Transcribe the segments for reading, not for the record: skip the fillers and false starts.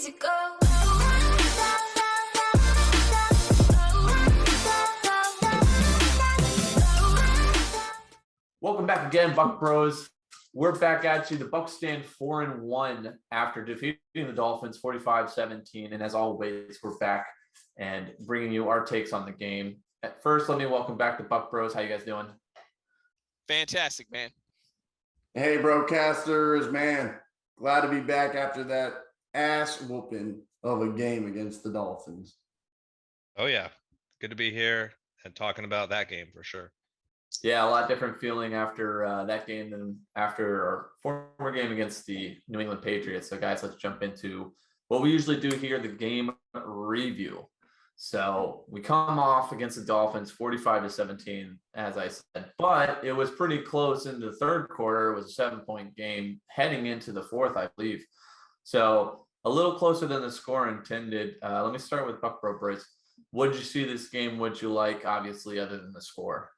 easy go. Welcome back again, Buc Bros. We're back at you. The Bucs stand 4-1 after defeating the Dolphins 45-17. And as always, we're back and bringing you our takes on the game. At first, let me welcome back the Buc Bros. How you guys doing? Fantastic, man. Hey, broadcasters, man. Glad to be back after that ass whooping of a game against the Dolphins. Oh, yeah. Good to be here and talking about that game for sure. Yeah, a lot different feeling after that game than after our former game against the New England Patriots. So, guys, let's jump into what we usually do here, the game review. So we come off against the Dolphins 45-17, as I said, but it was pretty close in the third quarter. It was a 7-point game heading into the fourth, I believe. So a little closer than the score intended. Let me start with Buc Bros. What did you see this game? What you like, obviously, other than the score?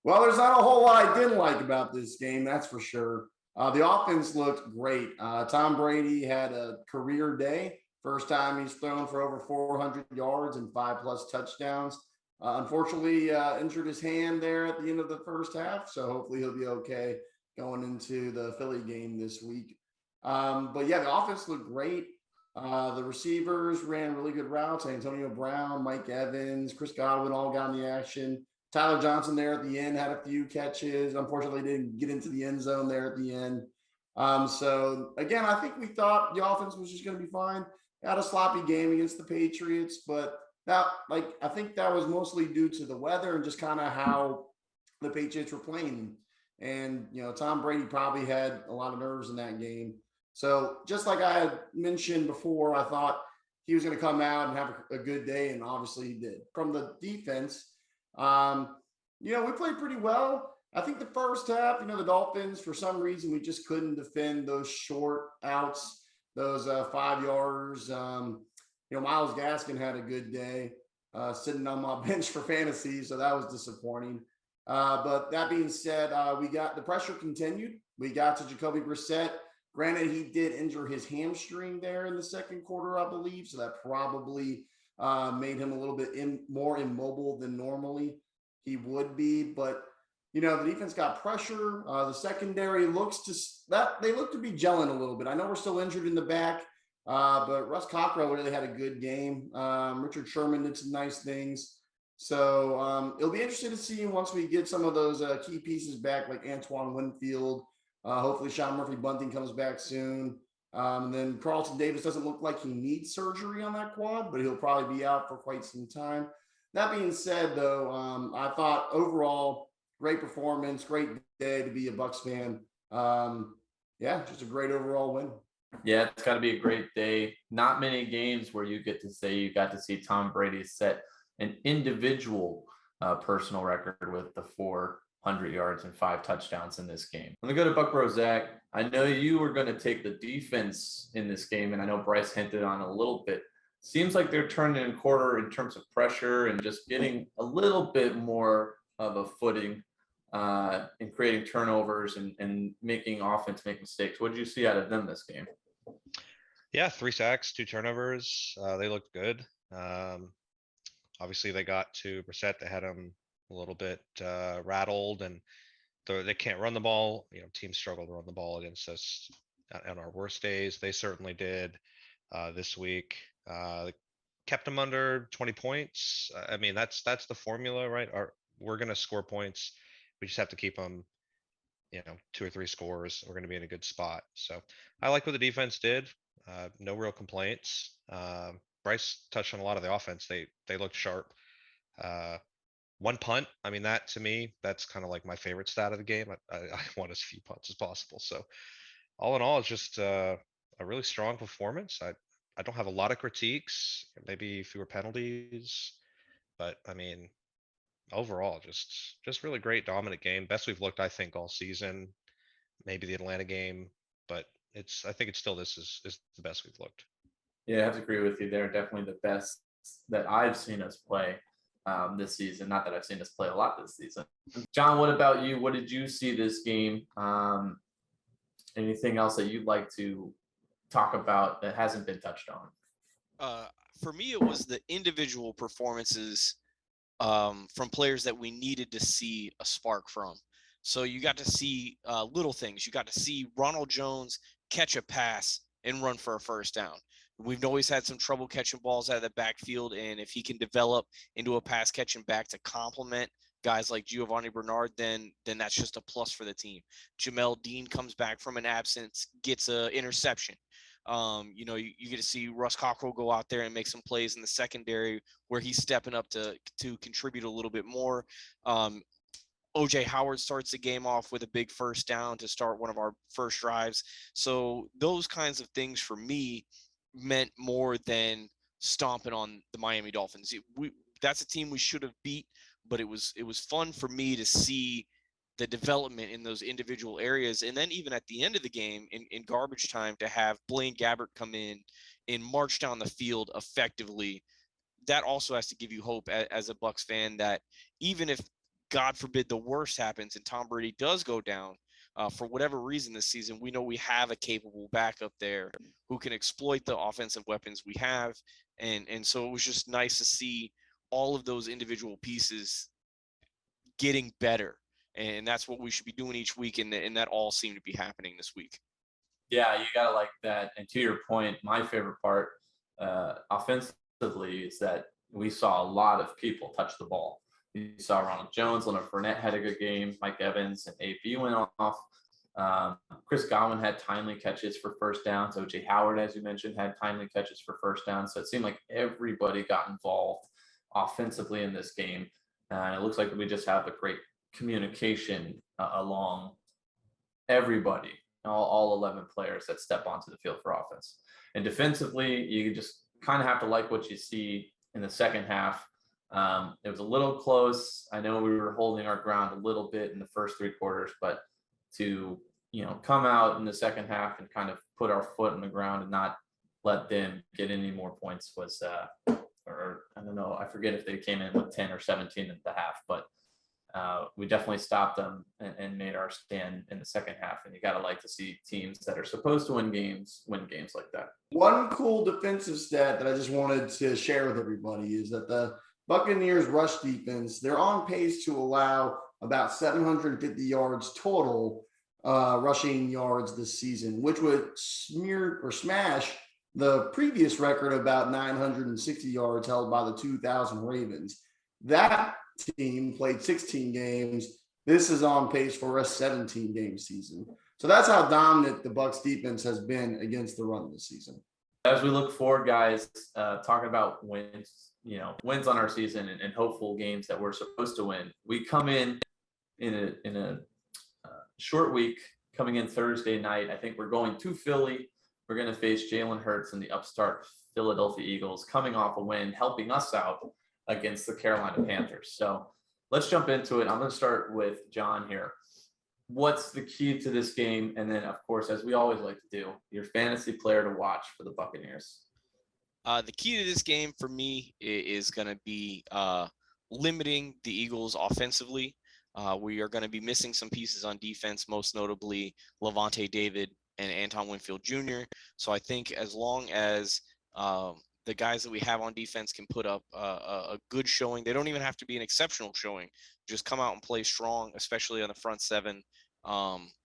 Well, there's not a whole lot I didn't like about this game, that's for sure. The offense looked great. Tom Brady had a career day. First time he's thrown for over 400 yards and 5+ touchdowns. Unfortunately, injured his hand there at the end of the first half, so hopefully he'll be okay going into the Philly game this week. But yeah, the offense looked great. The receivers ran really good routes. Antonio Brown, Mike Evans, Chris Godwin all got in the action. Tyler Johnson there at the end had a few catches. Unfortunately, didn't get into the end zone there at the end. So again, I think we thought the offense was just going to be fine. Had a sloppy game against the Patriots, but that, I think that was mostly due to the weather and just kind of how the Patriots were playing. And, Tom Brady probably had a lot of nerves in that game. So just like I had mentioned before, I thought he was going to come out and have a good day, and obviously he did. From the defense, we played pretty well. I think the first half, the Dolphins, for some reason, we just couldn't defend those short outs. Those 5-yarders. Myles Gaskin had a good day sitting on my bench for fantasy, so that was disappointing. But that being said, the pressure continued. We got to Jacoby Brissett. Granted, he did injure his hamstring there in the second quarter, I believe, so that probably made him a little bit more immobile than normally he would be. But the defense got pressure. The secondary they look to be gelling a little bit. I know we're still injured in the back, but Russ Cockrell really had a good game. Richard Sherman did some nice things. So it'll be interesting to see once we get some of those key pieces back, like Antoine Winfield. Hopefully Sean Murphy-Bunting comes back soon. And then Carlton Davis doesn't look like he needs surgery on that quad, but he'll probably be out for quite some time. That being said, though, I thought overall, great performance, great day to be a Bucs fan. Just a great overall win. Yeah, it's got to be a great day. Not many games where you get to say you got to see Tom Brady set an individual personal record with the 400 yards and 5 touchdowns in this game. Let me go to Buc Bro Zach. I know you were going to take the defense in this game, and I know Bryce hinted on a little bit. Seems like they're turning in quarter in terms of pressure and just getting a little bit more of a footing in creating turnovers and making offense make mistakes. What did you see out of them this game? Yeah, 3 sacks, 2 turnovers. They looked good. Obviously, they got to Brissett. They had him a little bit rattled, and they can't run the ball. Teams struggle to run the ball against us on our worst days. They certainly did this week. They kept them under 20 points. I mean, that's the formula, right? We're going to score points. We just have to keep them, 2 or 3 scores. We're going to be in a good spot. So I like what the defense did. No real complaints. Bryce touched on a lot of the offense. They looked sharp. 1 punt. I mean, that to me, that's kind of like my favorite stat of the game. I want as few punts as possible. So all in all, it's just a really strong performance. I don't have a lot of critiques, maybe fewer penalties, but I mean, overall, just really great, dominant game. Best we've looked, I think, all season. Maybe the Atlanta game, but I think it's still this is the best we've looked. Yeah, I have to agree with you. They're definitely the best that I've seen us play this season. Not that I've seen us play a lot this season. John, what about you? What did you see this game? Anything else that you'd like to talk about that hasn't been touched on? For me, it was the individual performances from players that we needed to see a spark from. So you got to see little things. You got to see Ronald Jones catch a pass and run for a first down. We've always had some trouble catching balls out of the backfield, and if he can develop into a pass catching back to complement guys like Giovanni Bernard, then that's just a plus for the team. Jamel Dean comes back from an absence, gets an interception. You get to see Russ Cockrell go out there and make some plays in the secondary where he's stepping up to contribute a little bit more. OJ Howard starts the game off with a big first down to start one of our first drives. So those kinds of things for me meant more than stomping on the Miami Dolphins. That's a team we should have beat, but it was fun for me to see the development in those individual areas. And then even at the end of the game in garbage time to have Blaine Gabbert come in and march down the field effectively, that also has to give you hope as a Bucs fan that even if, God forbid, the worst happens and Tom Brady does go down for whatever reason this season, we know we have a capable backup there who can exploit the offensive weapons we have. And so it was just nice to see all of those individual pieces getting better. And that's what we should be doing each week. And that all seemed to be happening this week. Yeah, you gotta like that. And to your point, my favorite part offensively is that we saw a lot of people touch the ball. You saw Ronald Jones, Leonard Fournette had a good game, Mike Evans and AP went off. Chris Godwin had timely catches for first downs. OJ Howard, as you mentioned, had timely catches for first downs. So it seemed like everybody got involved offensively in this game. It looks like we just have a great communication along everybody, all 11 players that step onto the field for offense. And defensively, you just kind of have to like what you see in the second half. It was a little close. I know we were holding our ground a little bit in the first three quarters, but to come out in the second half and kind of put our foot on the ground and not let them get any more points was, or I don't know, I forget if they came in with 10 or 17 at the half, but we definitely stopped them and made our stand in the second half. And you got to like to see teams that are supposed to win games like that. One cool defensive stat that I just wanted to share with everybody is that the Buccaneers rush defense, they're on pace to allow about 750 yards total rushing yards this season, which would smear or smash the previous record of about 960 yards held by the 2000 Ravens. That team played 16 games. This is on pace for a 17-game season. So that's how dominant the Bucs defense has been against the run this season. As we look forward, guys, talking about wins on our season and hopeful games that we're supposed to win. We come in a short week, coming in Thursday night. I think we're going to Philly. We're going to face Jalen Hurts and the upstart Philadelphia Eagles, coming off a win, helping us out against the Carolina Panthers. So let's jump into it. I'm going to start with John here. What's the key to this game? And then, of course, as we always like to do, your fantasy player to watch for the Buccaneers. The key to this game for me is going to be limiting the Eagles offensively. We are going to be missing some pieces on defense, most notably Levante David and Anton Winfield Jr. So I think as long as the guys that we have on defense can put up a good showing, they don't even have to be an exceptional showing, just come out and play strong, especially on the front seven.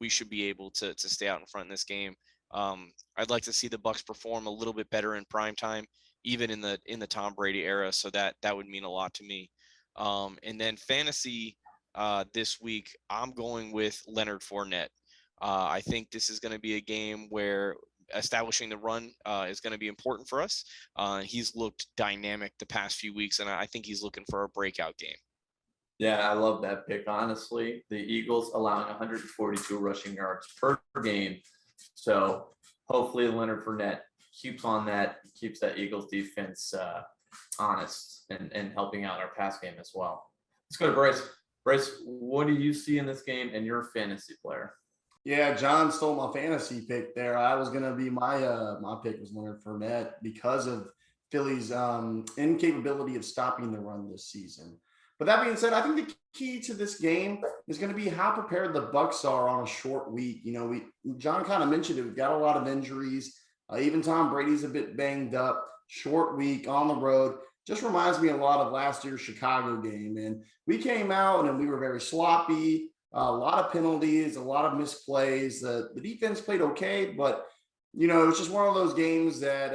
We should be able to stay out in front in this game. I'd like to see the Bucs perform a little bit better in prime time, even in the Tom Brady era. So that would mean a lot to me. And then fantasy this week, I'm going with Leonard Fournette. I think this is going to be a game where establishing the run is going to be important for us. He's looked dynamic the past few weeks, and I think he's looking for a breakout game. Yeah, I love that pick. Honestly, the Eagles allowing 142 rushing yards per game. So hopefully Leonard Fournette keeps on that, keeps that Eagles defense honest and helping out our pass game as well. Let's go to Bryce. Bryce, what do you see in this game and your fantasy player? Yeah, John stole my fantasy pick there. I was going to be my pick was Leonard Fournette because of Philly's incapability of stopping the run this season. But that being said, I think the key to this game is going to be how prepared the Bucs are on a short week. John kind of mentioned it. We've got a lot of injuries. Even Tom Brady's a bit banged up. short week on the road. Just reminds me a lot of last year's Chicago game. And we came out and we were very sloppy, a lot of penalties, a lot of misplays. The defense played okay, but it was just one of those games that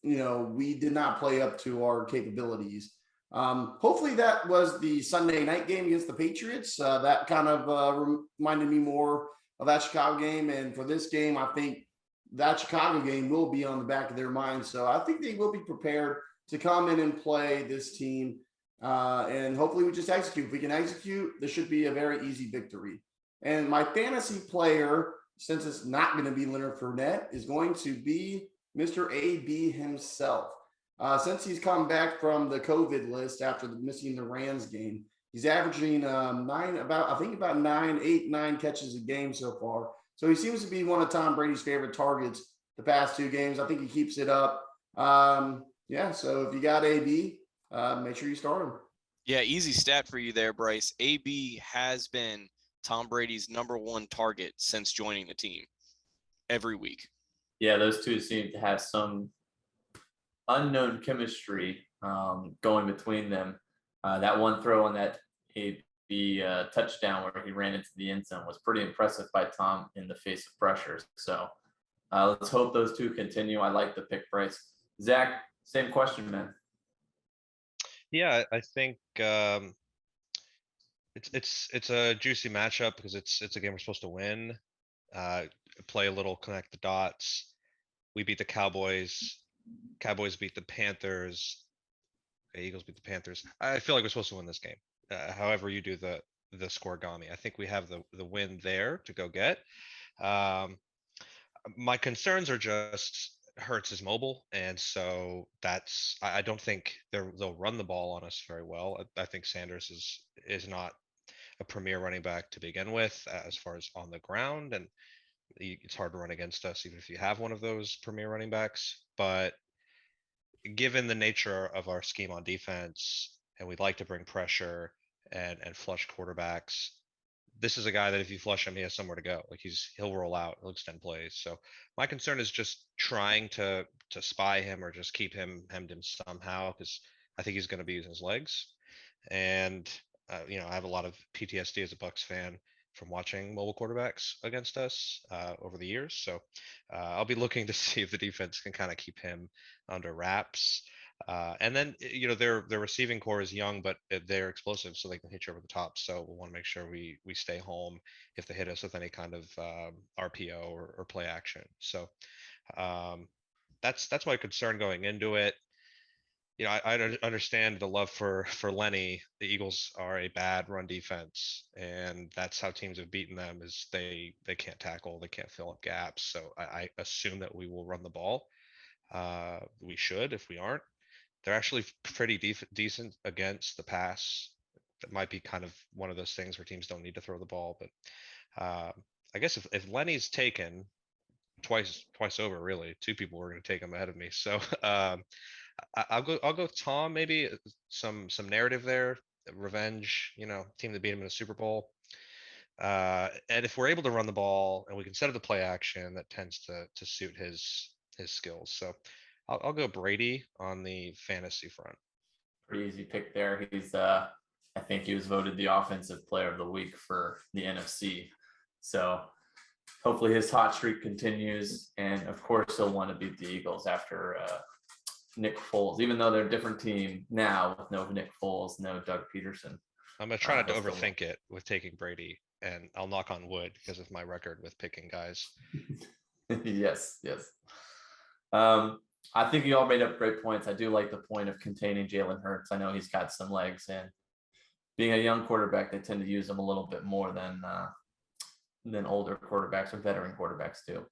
we did not play up to our capabilities. Hopefully that was the Sunday night game against the Patriots. That kind of reminded me more of that Chicago game. And for this game, I think that Chicago game will be on the back of their mind. So I think they will be prepared to come in and play this team. And hopefully we just execute. If we can execute, this should be a very easy victory. And my fantasy player, since it's not going to be Leonard Fournette, is going to be Mr. AB himself. Since he's come back from the COVID list after missing the Rams game, he's averaging about 9 catches a game so far. So he seems to be one of Tom Brady's favorite targets the past 2 games. I think he keeps it up. So if you got AB, make sure you start him. Yeah, easy stat for you there, Bryce. AB has been Tom Brady's #1 target since joining the team every week. Yeah, those two seem to have some unknown chemistry going between them. That one throw on that AB touchdown where he ran into the end zone was pretty impressive by Tom in the face of pressure. So let's hope those two continue. I like the pick, Bryce. Zach, same question, man. Yeah, I think it's a juicy matchup because it's a game we're supposed to win. Play a little connect the dots. We beat the Cowboys. Cowboys beat the Panthers. Okay, Eagles beat the Panthers. I feel like we're supposed to win this game. However you do the scoregami, I think we have the win there to go get. My concerns are just Hurts is mobile, and so I don't think they'll run the ball on us very well. I think Sanders is not a premier running back to begin with as far as on the ground, and it's hard to run against us even if you have one of those premier running backs. But given the nature of our scheme on defense, and we'd like to bring pressure and flush quarterbacks, this is a guy that if you flush him, he has somewhere to go. Like he'll roll out, he'll extend plays. So my concern is just trying to spy him or just keep him hemmed in somehow, because I think he's going to be using his legs. And I have a lot of PTSD as a Bucs fan from watching mobile quarterbacks against us over the years. So I'll be looking to see if the defense can kind of keep him under wraps. And then, their receiving core is young, but they're explosive, so they can hit you over the top. So we'll want to make sure we stay home if they hit us with any kind of RPO or play action. So that's my concern going into it. I understand the love for Lenny. The Eagles are a bad run defense, and that's how teams have beaten them is they can't tackle, they can't fill up gaps. So I assume that we will run the ball. We should. If we aren't, they're actually pretty decent against the pass. That might be kind of one of those things where teams don't need to throw the ball. But I guess if Lenny's taken twice over, really, 2 people were going to take him ahead of me. So I'll go Tom. Maybe some narrative there, revenge. Team that beat him in a Super Bowl. And if we're able to run the ball and we can set up the play action, that tends to suit his skills. So I'll go Brady on the fantasy front. Pretty easy pick there. He's I think he was voted the offensive player of the week for the NFC. So hopefully his hot streak continues. And of course he'll want to beat the Eagles after Nick Foles, even though they're a different team now with no Nick Foles, no Doug Peterson. I'm going to try not to overthink it with taking Brady, and I'll knock on wood because of my record with picking guys. Yes. I think you all made up great points. I do like the point of containing Jalen Hurts. I know he's got some legs, and being a young quarterback, they tend to use him a little bit more than older quarterbacks or veteran quarterbacks do.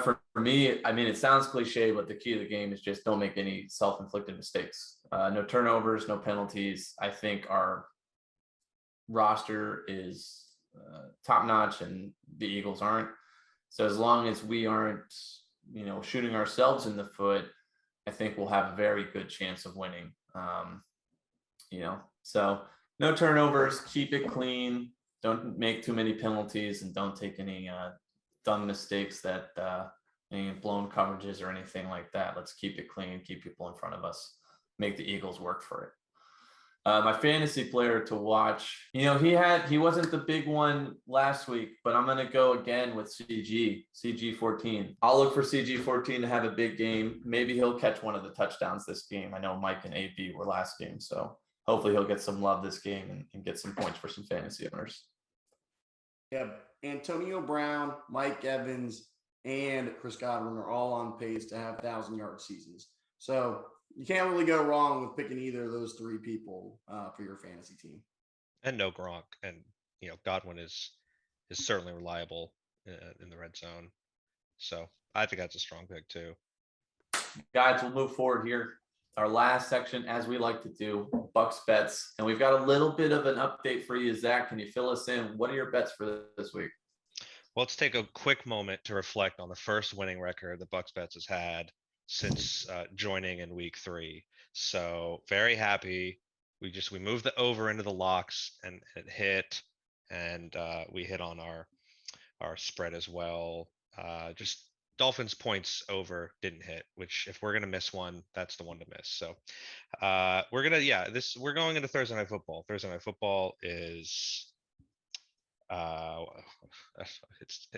For me, I mean, it sounds cliche, but the key to the game is just don't make any self-inflicted mistakes. No turnovers, no penalties. I think our roster is top-notch, and the Eagles aren't. So as long as we aren't, shooting ourselves in the foot, I think we'll have a very good chance of winning. So no turnovers, keep it clean, don't make too many penalties, and don't take any dumb mistakes that any blown coverages or anything like that. Let's keep it clean, keep people in front of us, make the Eagles work for it. My fantasy player to watch, he wasn't the big one last week, but I'm going to go again with CG14. I'll look for CG14 to have a big game. Maybe he'll catch one of the touchdowns this game. I know Mike and AB were last game, so hopefully he'll get some love this game and get some points for some fantasy owners. Yeah, Antonio Brown, Mike Evans, and Chris Godwin are all on pace to have 1,000-yard seasons. So you can't really go wrong with picking either of those three people for your fantasy team. And no Gronk, and Godwin is certainly reliable in the red zone. So I think that's a strong pick too. Guys, we'll move forward here. Our last section, as we like to do, Bucs Bets. And we've got a little bit of an update for you. Zach, can you fill us in? What are your bets for this week? Well, let's take a quick moment to reflect on the first winning record the Bucs Bets has had since joining in week 3. So very happy. We moved the over into the locks and it hit, and we hit on our spread as well. Just Dolphins points over didn't hit, which if we're gonna miss one, that's the one to miss. So we're going into Thursday Night Football. Thursday Night Football is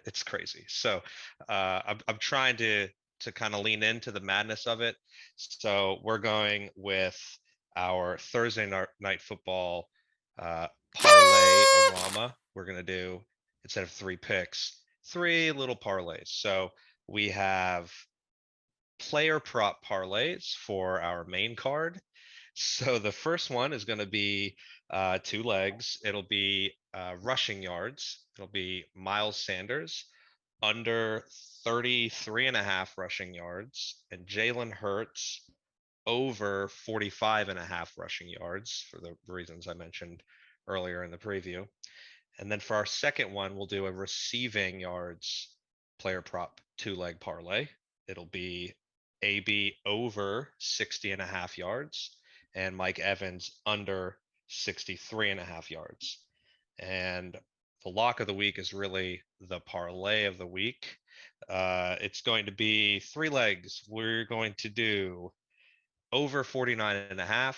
it's crazy. So I'm trying to kind of lean into the madness of it. So we're going with our Thursday Night Football parlay-orama. We're gonna do, instead of 3 picks, 3 little parlays. So we have player prop parlays for our main card. So the first one is going to be 2 legs. It'll be rushing yards. It'll be Miles Sanders under 33.5 rushing yards, and Jalen Hurts over 45.5 rushing yards for the reasons I mentioned earlier in the preview. And then for our second one, we'll do a receiving yards player prop 2-leg parlay. It'll be AB over 60.5 yards and Mike Evans under 63.5 yards. And the lock of the week is really the parlay of the week. It's going to be 3 legs. We're going to do over 49.5,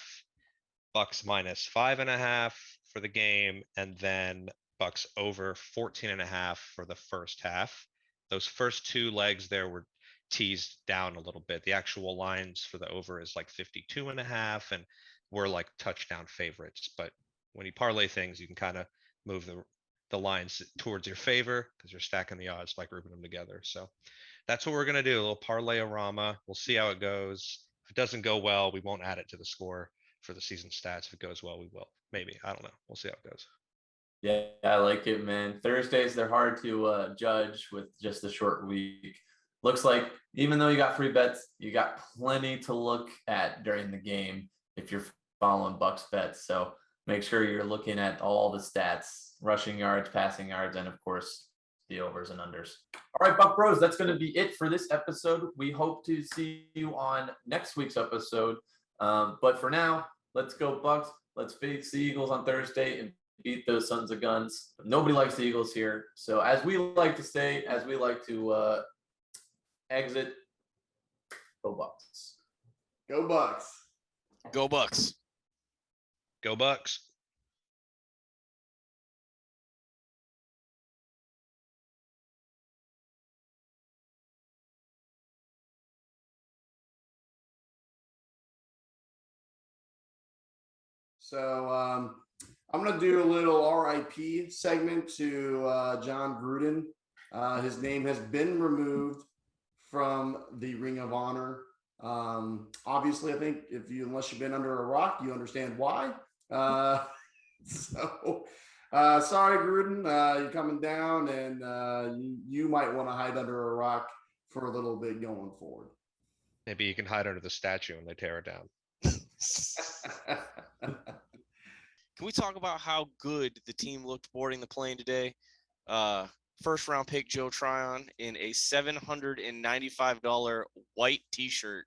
Bucs minus 5.5 for the game, and then Bucs over 14.5 for the first half. Those first 2 legs there were teased down a little bit. The actual lines for the over is like 52.5, and we're like touchdown favorites. But when you parlay things, you can kind of move the lines towards your favor because you're stacking the odds by grouping them together. So that's what we're going to do, a little parlay-orama. We'll see how it goes. If it doesn't go well, we won't add it to the score for the season stats. If it goes well, we will. Maybe. I don't know. We'll see how it goes. Yeah, I like it, man. Thursdays, they're hard to judge with just a short week. Looks like even though you got free bets, you got plenty to look at during the game if you're following Bucs Bets. So make sure you're looking at all the stats, rushing yards, passing yards, and of course, the overs and unders. All right, Buc Bros, that's going to be it for this episode. We hope to see you on next week's episode. But for now, let's go Bucs. Let's face the Eagles on Thursday and beat those sons of guns. Nobody likes the Eagles here. So as we like to say, as we like to exit, go Bucs. Go Bucs. Go Bucs. Go Bucs. So I'm going to do a little RIP segment to John Gruden. His name has been removed from the Ring of Honor. Obviously, I think unless you've been under a rock, you understand why. So sorry, Gruden, you're coming down, and you might want to hide under a rock for a little bit going forward. Maybe you can hide under the statue when they tear it down. Can we talk about how good the team looked boarding the plane today? First round pick Joe Tryon in a $795 white t-shirt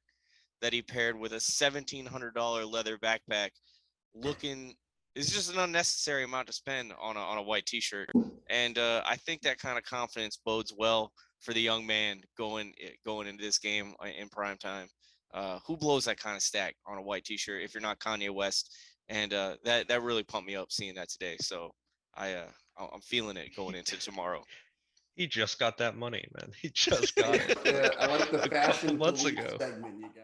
that he paired with a $1,700 leather backpack. It's just an unnecessary amount to spend on a white t-shirt. And I think that kind of confidence bodes well for the young man going into this game in prime time. Who blows that kind of stack on a white T-shirt if you're not Kanye West? And that really pumped me up seeing that today. So I'm feeling it going into tomorrow. He just got that money, man. He just got it. Yeah, I like the a couple fashion months police ago. segment you got.